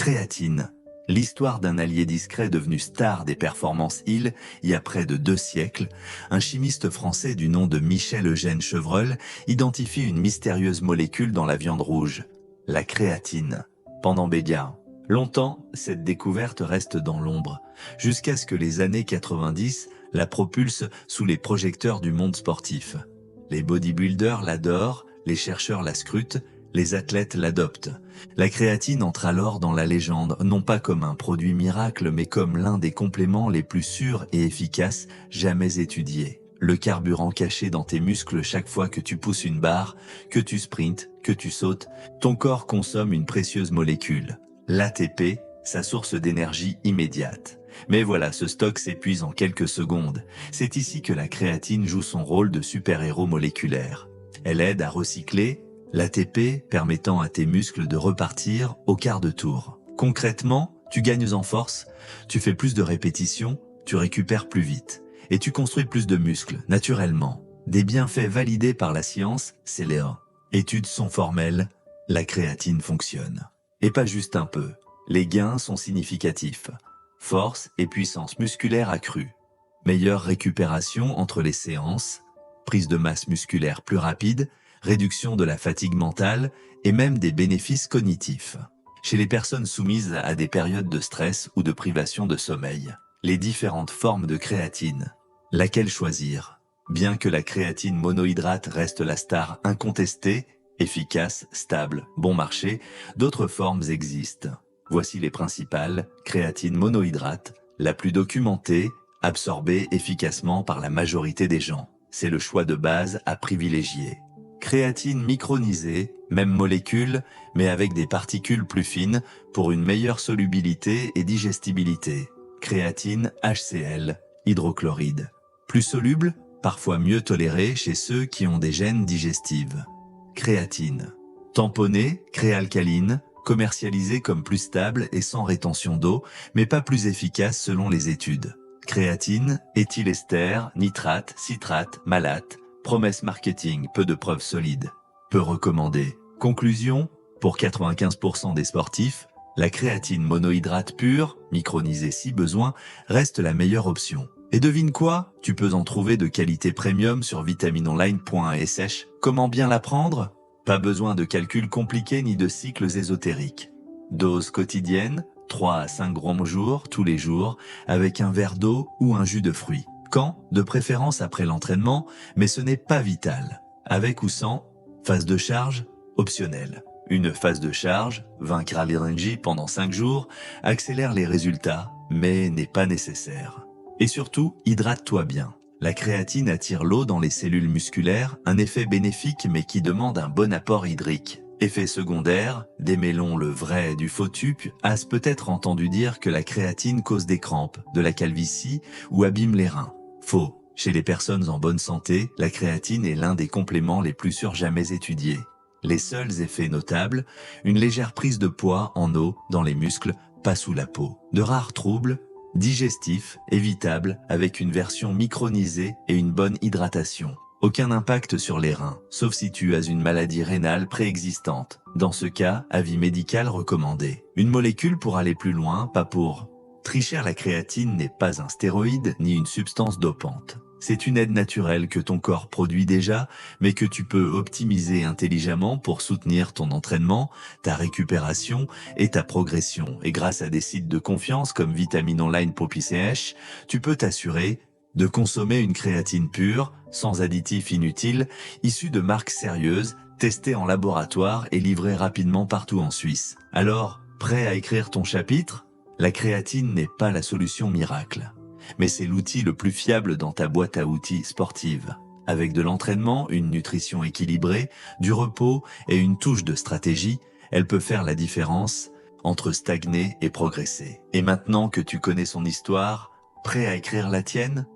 Créatine. L'histoire d'un allié discret devenu star des performances il y a près de 2 siècles, un chimiste français du nom de Michel-Eugène Chevreul identifie une mystérieuse molécule dans la viande rouge, la créatine. Pendant Béguin, longtemps, cette découverte reste dans l'ombre, jusqu'à ce que les années 90 la propulsent sous les projecteurs du monde sportif. Les bodybuilders l'adorent, les chercheurs la scrutent, les athlètes l'adoptent. La créatine entre alors dans la légende, non pas comme un produit miracle, mais comme l'un des compléments les plus sûrs et efficaces jamais étudiés. Le carburant caché dans tes muscles chaque fois que tu pousses une barre, que tu sprintes, que tu sautes, ton corps consomme une précieuse molécule. L'ATP, sa source d'énergie immédiate. Mais voilà, ce stock s'épuise en quelques secondes. C'est ici que la créatine joue son rôle de super-héros moléculaire. Elle aide à recycler l'ATP, permettant à tes muscles de repartir au quart de tour. Concrètement, tu gagnes en force, tu fais plus de répétitions, tu récupères plus vite. Et tu construis plus de muscles, naturellement. Des bienfaits validés par la science, c'est Léa. Études sont formelles, la créatine fonctionne. Et pas juste un peu. Les gains sont significatifs. Force et puissance musculaire accrue. Meilleure récupération entre les séances, prise de masse musculaire plus rapide, réduction de la fatigue mentale et même des bénéfices cognitifs. Chez les personnes soumises à des périodes de stress ou de privation de sommeil, les différentes formes de créatine. Laquelle choisir? Bien que la créatine monohydrate reste la star incontestée, efficace, stable, bon marché, d'autres formes existent. Voici les principales. Créatine monohydrate, la plus documentée, absorbée efficacement par la majorité des gens. C'est le choix de base à privilégier. Créatine micronisée, même molécule, mais avec des particules plus fines pour une meilleure solubilité et digestibilité. Créatine HCl, hydrochloride. Plus soluble, parfois mieux tolérée chez ceux qui ont des gènes digestives. Créatine. Tamponnée, créalcaline, commercialisée comme plus stable et sans rétention d'eau, mais pas plus efficace selon les études. Créatine, éthylester, nitrate, citrate, malate. Promesse marketing, peu de preuves solides. Peu recommandé. Conclusion, pour 95% des sportifs, la créatine monohydrate pure, micronisée si besoin, reste la meilleure option. Et devine quoi? Tu peux en trouver de qualité premium sur vitaminonline.sh. Comment bien la prendre? Pas besoin de calculs compliqués ni de cycles ésotériques. Dose quotidienne, 3 à 5 grammes au jour, tous les jours, avec un verre d'eau ou un jus de fruits. Quand? De préférence après l'entraînement, mais ce n'est pas vital. Avec ou sans, phase de charge, optionnelle. Une phase de charge, vaincre l'allergie pendant 5 jours, accélère les résultats, mais n'est pas nécessaire. Et surtout, hydrate-toi bien. La créatine attire l'eau dans les cellules musculaires, un effet bénéfique mais qui demande un bon apport hydrique. Effet secondaire, démêlons le vrai du faux tube, as peut-être entendu dire que la créatine cause des crampes, de la calvitie ou abîme les reins. Faux. Chez les personnes en bonne santé, la créatine est l'un des compléments les plus sûrs jamais étudiés. Les seuls effets notables, une légère prise de poids en eau dans les muscles, pas sous la peau. De rares troubles, digestifs, évitables avec une version micronisée et une bonne hydratation. Aucun impact sur les reins, sauf si tu as une maladie rénale préexistante. Dans ce cas, avis médical recommandé. Une molécule pour aller plus loin, pas pour tricher. La créatine n'est pas un stéroïde ni une substance dopante. C'est une aide naturelle que ton corps produit déjà, mais que tu peux optimiser intelligemment pour soutenir ton entraînement, ta récupération et ta progression. Et grâce à des sites de confiance comme vitaminonline.ch, tu peux t'assurer de consommer une créatine pure, sans additifs inutiles, issue de marques sérieuses, testées en laboratoire et livrées rapidement partout en Suisse. Alors, prêt à écrire ton chapitre? La créatine n'est pas la solution miracle, mais c'est l'outil le plus fiable dans ta boîte à outils sportive. Avec de l'entraînement, une nutrition équilibrée, du repos et une touche de stratégie, elle peut faire la différence entre stagner et progresser. Et maintenant que tu connais son histoire, prêt à écrire la tienne?